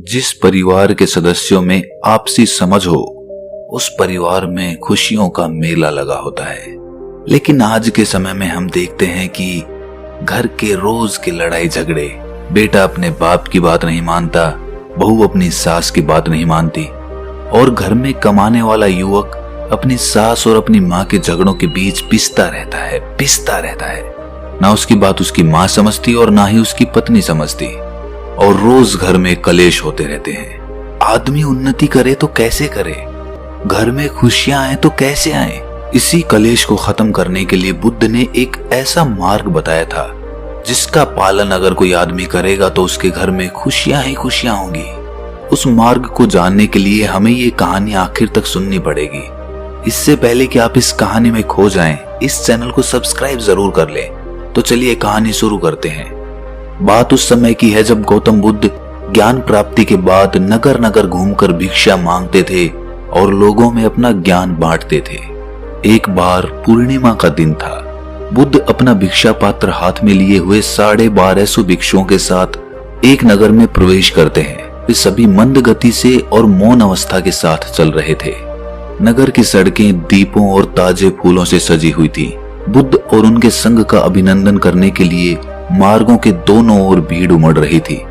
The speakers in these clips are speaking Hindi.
जिस परिवार के सदस्यों में आपसी समझ हो, उस परिवार में खुशियों का मेला लगा होता है। लेकिन आज के समय में हम देखते हैं कि घर के रोज के लड़ाई झगड़े, बेटा अपने बाप की बात नहीं मानता, बहू अपनी सास की बात नहीं मानती, और घर में कमाने वाला युवक अपनी सास और अपनी माँ के झगड़ों के बीच पिसता रहता है। ना उसकी बात उसकी माँ समझती और ना ही उसकी पत्नी समझती, और रोज घर में कलेश होते रहते हैं। आदमी उन्नति करे तो कैसे करे, घर में खुशियां आए तो कैसे आए। इसी कलेश को खत्म करने के लिए बुद्ध ने एक ऐसा मार्ग बताया था जिसका पालन अगर कोई आदमी करेगा तो उसके घर में खुशियां ही खुशियां होंगी। उस मार्ग को जानने के लिए हमें ये कहानी आखिर तक सुननी पड़ेगी। इससे पहले कि आप इस कहानी में खो जाएं, इस चैनल को सब्सक्राइब जरूर कर लें। तो चलिए कहानी शुरू करते हैं। बात उस समय की है जब गौतम बुद्ध ज्ञान प्राप्ति के बाद नगर नगर घूमकर भिक्षा मांगते थे और लोगों में अपना ज्ञान बांटते थे। एक बार पूर्णिमा का दिन था। बुद्ध अपना भिक्षा पात्र हाथ में लिए हुए 1250 भिक्षुओं के साथ एक नगर में प्रवेश करते हैं। वे सभी मंद गति से और मौन अवस्था के साथ चल रहे थे। नगर की सड़कें दीपों और ताजे फूलों से सजी हुई थी। बुद्ध और उनके संघ का अभिनंदन करने के लिए मार्गों के दोनों ओर भीड़ उमड़ रही थी।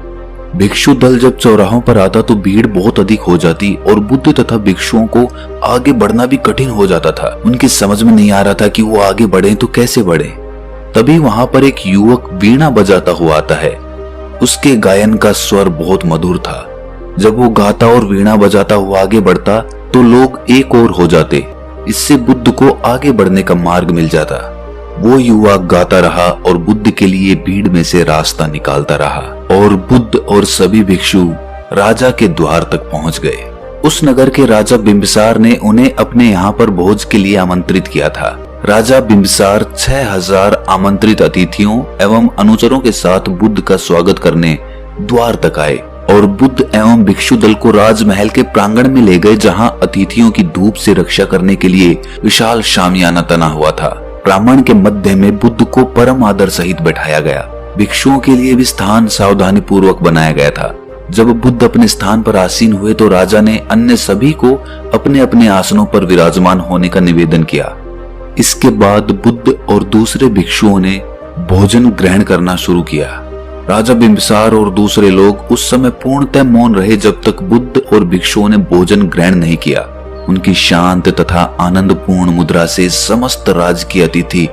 भिक्षु दल जब चौराहों पर आता तो भीड़ बहुत अधिक हो जाती और बुद्ध तथा भिक्षुओं को आगे बढ़ना भी कठिन हो जाता था। उनकी समझ में नहीं आ रहा था कि वो आगे बढ़े तो कैसे बढ़े। तभी वहां पर एक युवक वीणा बजाता हुआ आता है। उसके गायन का स्वर बहुत मधुर था। जब वो गाता और वीणा बजाता हुआ आगे बढ़ता तो लोग एक और हो जाते। इससे बुद्ध को आगे बढ़ने का मार्ग मिल जाता। वो युवा गाता रहा और बुद्ध के लिए भीड़ में से रास्ता निकालता रहा, और बुद्ध और सभी भिक्षु राजा के द्वार तक पहुंच गए। उस नगर के राजा बिंबिसार ने उन्हें अपने यहाँ पर भोज के लिए आमंत्रित किया था। राजा बिंबिसार 6000 आमंत्रित अतिथियों एवं अनुचरों के साथ बुद्ध का स्वागत करने द्वार तक आए और बुद्ध एवं भिक्षु दल को राजमहल के प्रांगण में ले गए, जहाँ अतिथियों की धूप से रक्षा करने के लिए विशाल शामियाना तना हुआ था। प्रांगण के मध्य में बुद्ध को परम आदर सहित बैठाया गया। भिक्षुओं के लिए भी स्थान सावधानी पूर्वक बनाया गया था। जब बुद्ध अपने स्थान पर आसीन हुए तो राजा ने अन्य सभी को अपने अपने आसनों पर विराजमान होने का निवेदन किया। इसके बाद बुद्ध और दूसरे भिक्षुओं ने भोजन ग्रहण करना शुरू किया। राजा बिंबिसार और दूसरे लोग उस समय पूर्णतः मौन रहे जब तक बुद्ध और भिक्षुओं ने भोजन ग्रहण नहीं किया। उनकी शांत तथा आनंदपूर्ण मुद्रा से समस्त राज्य के अतिथि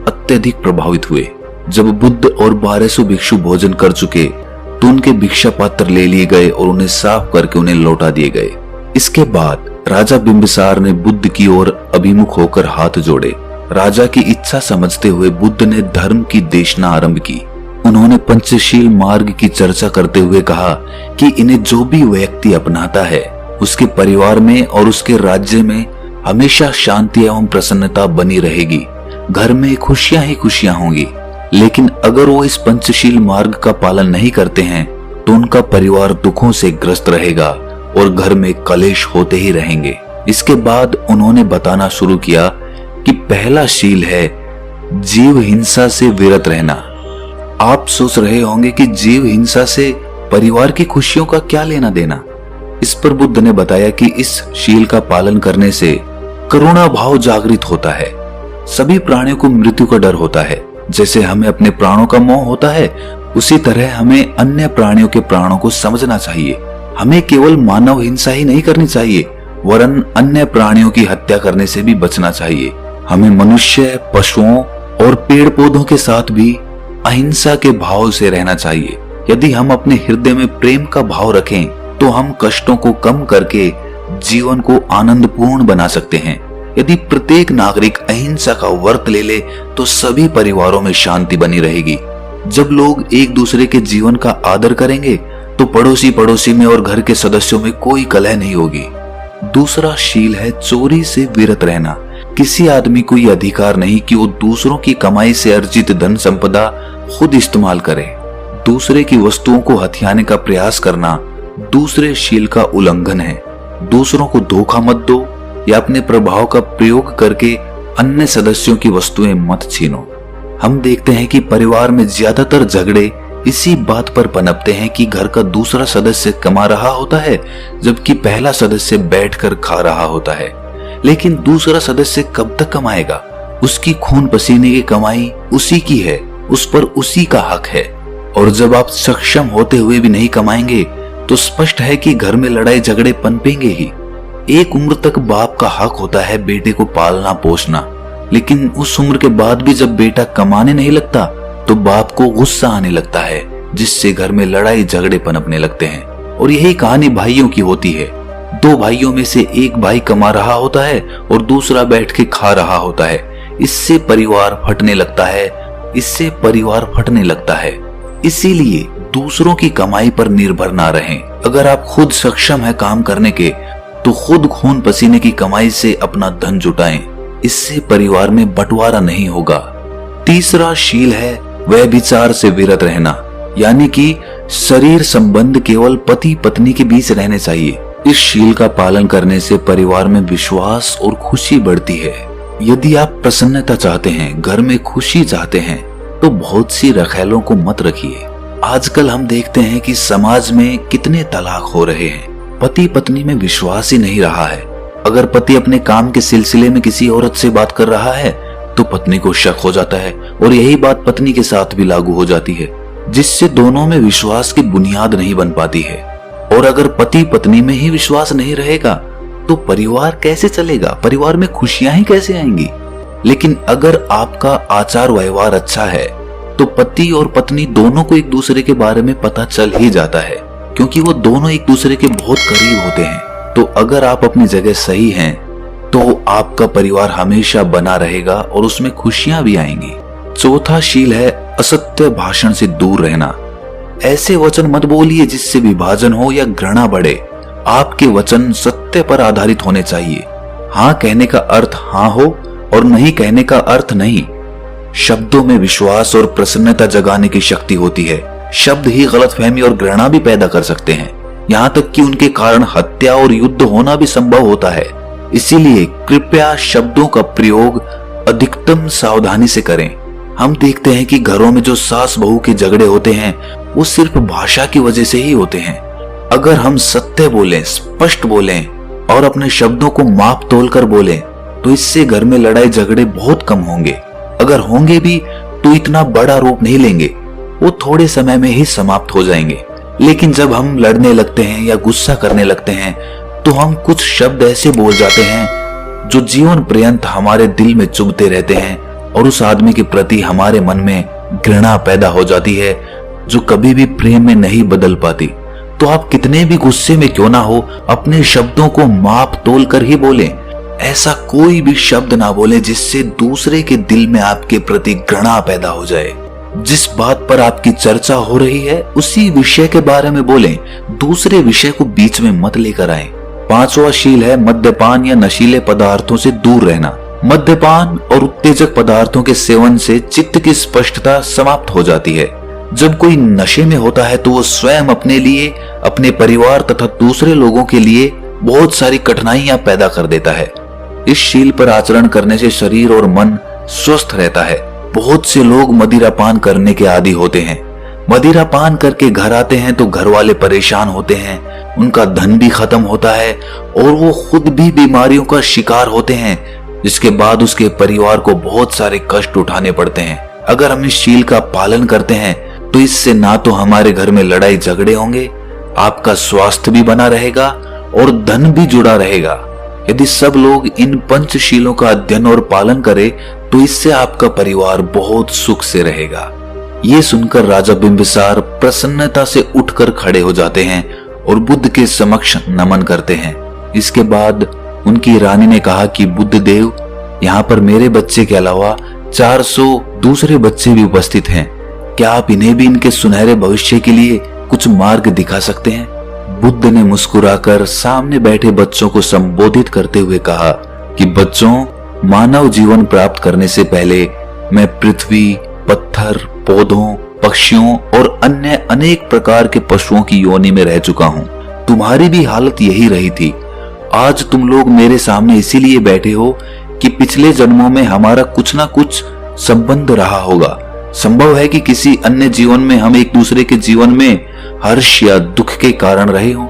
अत्यधिक प्रभावित हुए। जब बुद्ध और 1200 भिक्षु भोजन कर चुके तो उनके भिक्षा पात्र ले लिए गए और उन्हें साफ करके उन्हें लौटा दिए गए। इसके बाद राजा बिंबिसार ने बुद्ध की ओर अभिमुख होकर हाथ जोड़े। राजा की इच्छा समझते हुए बुद्ध ने धर्म की देशना आरंभ की। उन्होंने पंचशील मार्ग की चर्चा करते हुए कहा कि इन्हें जो भी व्यक्ति अपनाता है उसके परिवार में और उसके राज्य में हमेशा शांति एवं प्रसन्नता बनी रहेगी। घर में खुशियां ही खुशियां होंगी। लेकिन अगर वो इस पंचशील मार्ग का पालन नहीं करते हैं तो उनका परिवार दुखों से ग्रस्त रहेगा और घर में कलेश होते ही रहेंगे। इसके बाद उन्होंने बताना शुरू किया कि पहला शील है जीव हिंसा से विरत रहना। आप सोच रहे होंगे कि जीव हिंसा से परिवार की खुशियों का क्या लेना देना। इस पर बुद्ध ने बताया कि इस शील का पालन करने से करुणा भाव जागृत होता है। सभी प्राणियों को मृत्यु का डर होता है। जैसे हमें अपने प्राणों का मोह होता है, उसी तरह हमें अन्य प्राणियों के प्राणों को समझना चाहिए। हमें केवल मानव हिंसा ही नहीं करनी चाहिए, वरन अन्य प्राणियों की हत्या करने से भी बचना चाहिए। हमें मनुष्य, पशुओं और पेड़ पौधों के साथ भी अहिंसा के भाव से रहना चाहिए। यदि हम अपने हृदय में प्रेम का भाव रखें तो हम कष्टों को कम करके जीवन को आनंदपूर्ण बना सकते हैं। यदि प्रत्येक नागरिक अहिंसा का व्रत ले ले तो सभी परिवारों में शांति बनी रहेगी। जब लोग एक दूसरे के जीवन का आदर करेंगे तो पड़ोसी पड़ोसी में और घर के सदस्यों में कोई कलह नहीं होगी। दूसरा शील है चोरी से विरत रहना। किसी आदमी को यह अधिकार नहीं कि वो दूसरों की कमाई से अर्जित धन संपदा खुद इस्तेमाल करे। दूसरे की वस्तुओं को हथियाने का प्रयास करना दूसरे शील का उल्लंघन है। दूसरों को धोखा मत दो या अपने प्रभाव का प्रयोग करके अन्य सदस्यों की वस्तुएं मत छीनो। हम देखते हैं कि परिवार में ज्यादातर झगड़े इसी बात पर पनपते हैं कि घर का दूसरा सदस्य कमा रहा होता है जबकि पहला सदस्य बैठकर खा रहा होता है। लेकिन दूसरा सदस्य कब तक कमाएगा? उसकी खून पसीने की कमाई उसी की है, उस पर उसी का हक है। और जब आप सक्षम होते हुए भी नहीं कमाएंगे तो स्पष्ट है कि घर में लड़ाई झगड़े पनपेंगे ही। एक उम्र तक बाप का हक होता है बेटे को पालना पोसना, लेकिन उस उम्र के बाद भी जब बेटा कमाने नहीं लगता तो बाप को गुस्सा आने लगता है, जिससे घर में लड़ाई झगड़े पनपने लगते हैं। और यही कहानी भाइयों की होती है। दो भाइयों में से एक भाई कमा रहा होता है और दूसरा बैठ के खा रहा होता है। इससे परिवार फटने लगता है। इसीलिए दूसरों की कमाई पर निर्भर ना रहें। अगर आप खुद सक्षम है काम करने के तो खुद खून पसीने की कमाई से अपना धन जुटाएं। इससे परिवार में बंटवारा नहीं होगा। तीसरा शील है व्यभिचार से विरत रहना, यानी कि शरीर संबंध केवल पति पत्नी के बीच रहने चाहिए। इस शील का पालन करने से परिवार में विश्वास और खुशी बढ़ती है। यदि आप प्रसन्नता चाहते हैं, घर में खुशी चाहते हैं, तो बहुत सी रखेलों को मत रखिए। आजकल हम देखते हैं कि समाज में कितने तलाक हो रहे हैं। पति पत्नी में विश्वास ही नहीं रहा है। अगर पति अपने काम के सिलसिले में किसी औरत से बात कर रहा है तो पत्नी को शक हो जाता है, और यही बात पत्नी के साथ भी लागू हो जाती है, जिससे दोनों में विश्वास की बुनियाद नहीं बन पाती है। और अगर पति पत्नी में ही विश्वास नहीं रहेगा तो परिवार कैसे चलेगा? परिवार में खुशियां ही कैसे आएंगी? लेकिन अगर आपका आचार व्यवहार अच्छा है तो पति और पत्नी दोनों को एक दूसरे के बारे में पता चल ही जाता है, क्योंकि वो दोनों एक दूसरे के बहुत करीब होते हैं। तो अगर आप अपनी जगह सही हैं तो आपका परिवार हमेशा बना रहेगा और उसमें खुशियां भी आएंगी। चौथा शील है असत्य भाषण से दूर रहना। ऐसे वचन मत बोलिए जिससे विभाजन हो या घृणा बढ़े। आपके वचन सत्य पर आधारित होने चाहिए। हाँ कहने का अर्थ हाँ हो और नहीं कहने का अर्थ नहीं। शब्दों में विश्वास और प्रसन्नता जगाने की शक्ति होती है। शब्द ही गलतफहमी और घृणा भी पैदा कर सकते हैं, यहाँ तक कि उनके कारण हत्या और युद्ध होना भी संभव होता है। इसीलिए कृपया शब्दों का प्रयोग अधिकतम सावधानी से करें। हम देखते हैं कि घरों में जो सास बहू के झगड़े होते हैं वो सिर्फ भाषा की वजह से ही होते हैं। अगर हम सत्य बोलें, स्पष्ट बोलें और अपने शब्दों को माप तोल कर बोलें तो इससे घर में लड़ाई झगड़े बहुत कम होंगे। अगर होंगे भी तो इतना बड़ा रूप नहीं लेंगे, वो थोड़े समय में ही समाप्त हो जाएंगे। लेकिन जब हम लड़ने लगते हैं या गुस्सा करने लगते हैं तो हम कुछ शब्द ऐसे बोल जाते हैं जो जीवन पर्यंत हमारे दिल में चुभते रहते हैं और उस आदमी के प्रति हमारे मन में घृणा पैदा हो जाती है, जो कभी भी प्रेम में नहीं बदल पाती। तो आप कितने भी गुस्से में क्यों ना हो, अपने शब्दों को माप तोल कर ही बोलें। ऐसा कोई भी शब्द ना बोले जिससे दूसरे के दिल में आपके प्रति घृणा पैदा हो जाए। जिस बात पर आपकी चर्चा हो रही है उसी विषय के बारे में बोलें, दूसरे विषय को बीच में मत लेकर आए। पांचवा शील है मद्यपान या नशीले पदार्थों से दूर रहना। मद्यपान और उत्तेजक पदार्थों के सेवन से चित्त की स्पष्टता समाप्त हो जाती है। जब कोई नशे में होता है तो वो स्वयं अपने लिए, अपने परिवार तथा दूसरे लोगों के लिए बहुत सारी कठिनाइयां पैदा कर देता है। इस शील पर आचरण करने से शरीर और मन स्वस्थ रहता है। बहुत से लोग मदिरा पान करने के आदी होते हैं। मदिरा पान करके घर आते हैं तो घर वाले परेशान होते हैं, उनका धन भी खत्म होता है और वो खुद भी बीमारियों का शिकार होते हैं, जिसके बाद उसके परिवार को बहुत सारे कष्ट उठाने पड़ते हैं। अगर हम इस शील का पालन करते हैं तो इससे ना तो हमारे घर में लड़ाई झगड़े होंगे, आपका स्वास्थ्य भी बना रहेगा और धन भी जुड़ा रहेगा। यदि सब लोग इन पंचशीलों का अध्ययन और पालन करें तो इससे आपका परिवार बहुत सुख से रहेगा। ये सुनकर राजा बिंबिसार प्रसन्नता से उठकर खड़े हो जाते हैं और बुद्ध के समक्ष नमन करते हैं। इसके बाद उनकी रानी ने कहा कि बुद्ध देव, यहाँ पर मेरे बच्चे के अलावा 400 दूसरे बच्चे भी उपस्थित हैं। क्या आप इन्हें भी इनके सुनहरे भविष्य के लिए कुछ मार्ग दिखा सकते हैं? बुद्ध ने मुस्कुराकर सामने बैठे बच्चों को संबोधित करते हुए कहा कि बच्चों, मानव जीवन प्राप्त करने से पहले मैं पृथ्वी, पत्थर, पौधों, पक्षियों और अन्य अनेक प्रकार के पशुओं की योनि में रह चुका हूँ। तुम्हारी भी हालत यही रही थी। आज तुम लोग मेरे सामने इसीलिए बैठे हो कि पिछले जन्मों में हमारा कुछ ना कुछ संबंध रहा होगा, संभव है कि किसी अन्य जीवन में हम एक दूसरे के जीवन में हर्ष या दुख के कारण रहे हों।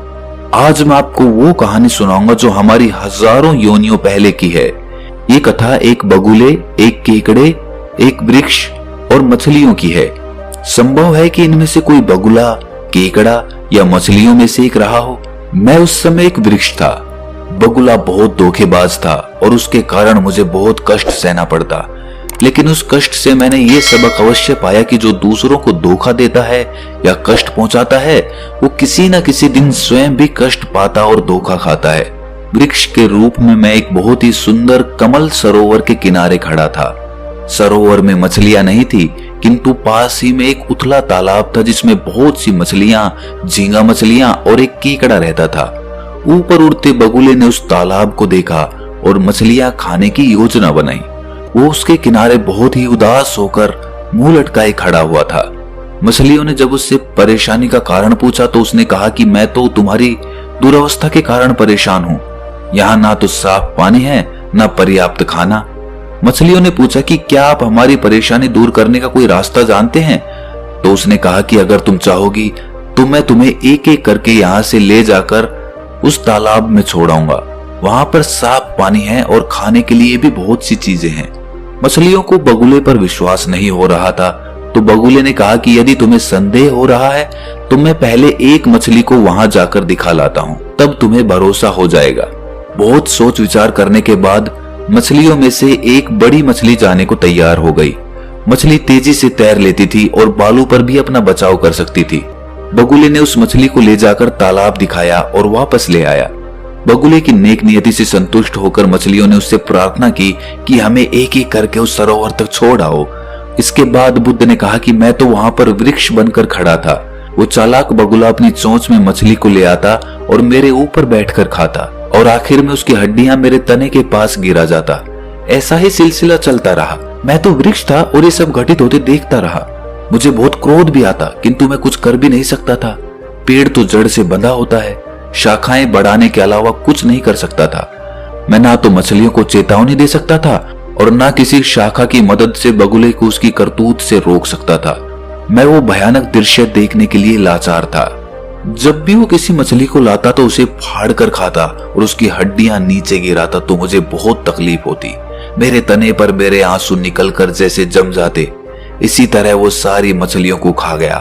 आज मैं आपको वो कहानी सुनाऊंगा जो हमारी हजारों योनियों पहले की है। ये कथा एक बगुले, एक केकड़े, एक वृक्ष और मछलियों की है। संभव है कि इनमें से कोई बगुला, केकड़ा या मछलियों में से एक रहा हो। मैं उस समय एक वृक्ष था। बगुला बहुत धोखेबाज था और उसके कारण मुझे बहुत कष्ट सहना पड़ता। लेकिन उस कष्ट से मैंने ये सबक अवश्य पाया कि जो दूसरों को धोखा देता है या कष्ट पहुंचाता है, वो किसी न किसी दिन स्वयं भी कष्ट पाता और धोखा खाता है। वृक्ष के रूप में मैं एक बहुत ही सुंदर कमल सरोवर के किनारे खड़ा था। सरोवर में मछलियां नहीं थी, किंतु पास ही में एक उथला तालाब था जिसमें बहुत सी मछलियां, झींगा मछलियां और एक केकड़ा रहता था। ऊपर उड़ते बगुले ने उस तालाब को देखा और मछलियां खाने की योजना बनाई। वो उसके किनारे बहुत ही उदास होकर मुंह लटकाए खड़ा हुआ था। मछलियों ने जब उससे परेशानी का कारण पूछा तो उसने कहा कि मैं तो तुम्हारी दुर्अवस्था के कारण परेशान हूँ। यहाँ ना तो साफ पानी है, ना पर्याप्त खाना। मछलियों ने पूछा कि क्या आप हमारी परेशानी दूर करने का कोई रास्ता जानते हैं? तो उसने कहा कि अगर तुम चाहोगी तो मैं तुम्हें एक एक करके यहाँ से ले जाकर उस तालाब में छोड़ाऊंगा। वहां पर साफ पानी है और खाने के लिए भी बहुत सी चीजें हैं। मछलियों को बगुले पर विश्वास नहीं हो रहा था, तो बगुले ने कहा कि यदि तुम्हें संदेह हो रहा है तो मैं पहले एक मछली को वहां जाकर दिखा लाता हूँ, तब तुम्हें भरोसा हो जाएगा। बहुत सोच विचार करने के बाद मछलियों में से एक बड़ी मछली जाने को तैयार हो गई। मछली तेजी से तैर लेती थी और बालू पर भी अपना बचाव कर सकती थी। बगुले ने उस मछली को ले जाकर तालाब दिखाया और वापस ले आया। बगुले की नेक नियति से संतुष्ट होकर मछलियों ने उससे प्रार्थना की कि हमें एक एक करके उस सरोवर तक छोड़ आओ। इसके बाद बुद्ध ने कहा कि मैं तो वहां पर वृक्ष बनकर खड़ा था। वो चालाक बगुला अपनी चोंच में मछली को ले आता और मेरे ऊपर बैठकर खाता और आखिर में उसकी हड्डियां मेरे तने के पास गिरा जाता। ऐसा ही सिलसिला चलता रहा। मैं तो वृक्ष था और ये सब घटित होते देखता रहा। मुझे बहुत क्रोध भी आता, किंतु मैं कुछ कर भी नहीं सकता था। पेड़ तो जड़ से बंधा होता है, शाखाएं बढ़ाने के अलावा कुछ नहीं कर सकता था। मैं ना तो मछलियों को चेतावनी दे सकता था और ना किसी शाखा की मदद से बगुले को उसकी करतूत से रोक सकता था। मैं वो भयानक दृश्य देखने के लिए लाचार था। जब भी वो किसी मछली को लाता तो उसे फाड़ कर खाता और उसकी हड्डियां नीचे गिराता तो मुझे बहुत तकलीफ होती। मेरे तने पर मेरे आंसू निकलकर जैसे जम जाते। इसी तरह वो सारी मछलियों को खा गया।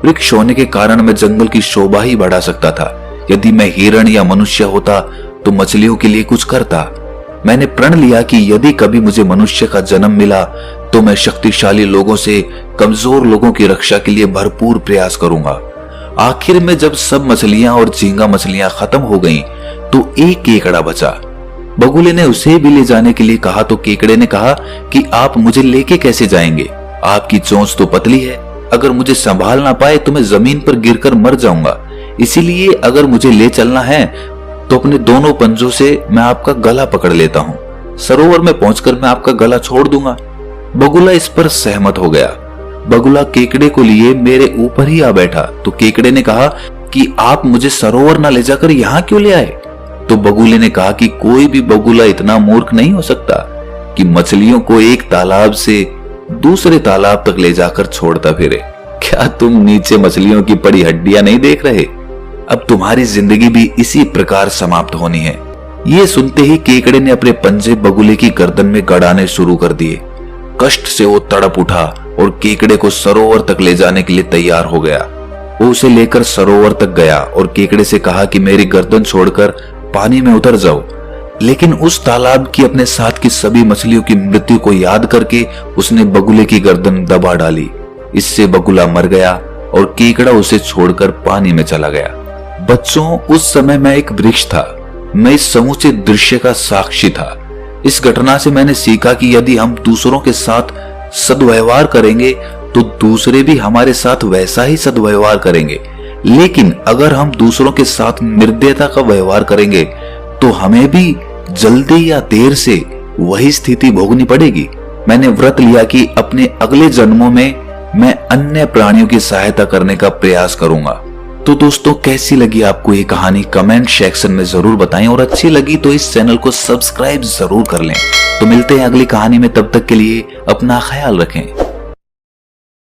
वृक्ष होने के कारण मैं जंगल की शोभा ही बढ़ा सकता था। यदि मैं हिरण या मनुष्य होता तो मछलियों के लिए कुछ करता। मैंने प्रण लिया कि यदि कभी मुझे मनुष्य का जन्म मिला तो मैं शक्तिशाली लोगों से कमजोर लोगों की रक्षा के लिए भरपूर प्रयास करूंगा। आखिर में जब सब मछलियां और झींगा मछलियां खत्म हो गईं, तो एक केकड़ा बचा। बगुले ने उसे भी ले जाने के लिए कहा तो केकड़े ने कहा कि आप मुझे लेके कैसे जाएंगे? आपकी चोंच तो पतली है, अगर मुझे संभाल ना पाए तो मैं जमीन पर गिरकर मर जाऊंगा। इसीलिए अगर मुझे ले चलना है तो अपने दोनों पंजों से मैं आपका गला पकड़ लेता हूँ। सरोवर में पहुंचकर मैं आपका गला छोड़ दूंगा। बगुला इस पर सहमत हो गया। बगुला केकड़े को लिए मेरे ऊपर ही आ बैठा तो केकड़े ने कहा कि आप मुझे सरोवर ना ले जाकर यहाँ क्यों ले आए? तो बगुले ने कहा कि कोई भी बगुला इतना मूर्ख नहीं हो सकता कि मछलियों को एक तालाब से दूसरे तालाब तक ले जाकर छोड़ता फिरे। क्या तुम नीचे मछलियों की पड़ी हड्डियां नहीं देख रहे? अब तुम्हारी जिंदगी भी इसी प्रकार समाप्त होनी है। ये सुनते ही केकड़े ने अपने पंजे बगुले की गर्दन में गड़ाने शुरू कर दिए। कष्ट से वो तड़प उठा और केकड़े को सरोवर तक ले जाने के लिए तैयार हो गया। वो उसे लेकर सरोवर तक गया और केकड़े से कहा कि मेरी गर्दन छोड़कर पानी में उतर जाओ। लेकिन उस तालाब की अपने साथ की सभी मछलियों की मृत्यु को याद करके उसने बगुले की गर्दन दबा डाली। इससे बगुला मर गया और केकड़ा उसे छोड़कर पानी में चला गया। बच्चों, उस समय मैं एक वृक्ष था। मैं इस समूचे दृश्य का साक्षी था। इस घटना से मैंने सीखा कि यदि हम दूसरों के साथ सद्व्यवहार करेंगे तो दूसरे भी हमारे साथ वैसा ही सद्व्यवहार करेंगे। लेकिन अगर हम दूसरों के साथ निर्दयता का व्यवहार करेंगे तो हमें भी जल्दी या देर से वही स्थिति भोगनी पड़ेगी। मैंने व्रत लिया कि अपने अगले जन्मों में मैं अन्य प्राणियों की सहायता करने का प्रयास करूंगा। तो दोस्तों, कैसी लगी आपको ये कहानी कमेंट सेक्शन में जरूर बताएं और अच्छी लगी तो इस चैनल को सब्सक्राइब जरूर कर लें। तो मिलते हैं अगली कहानी में, तब तक के लिए अपना ख्याल रखें।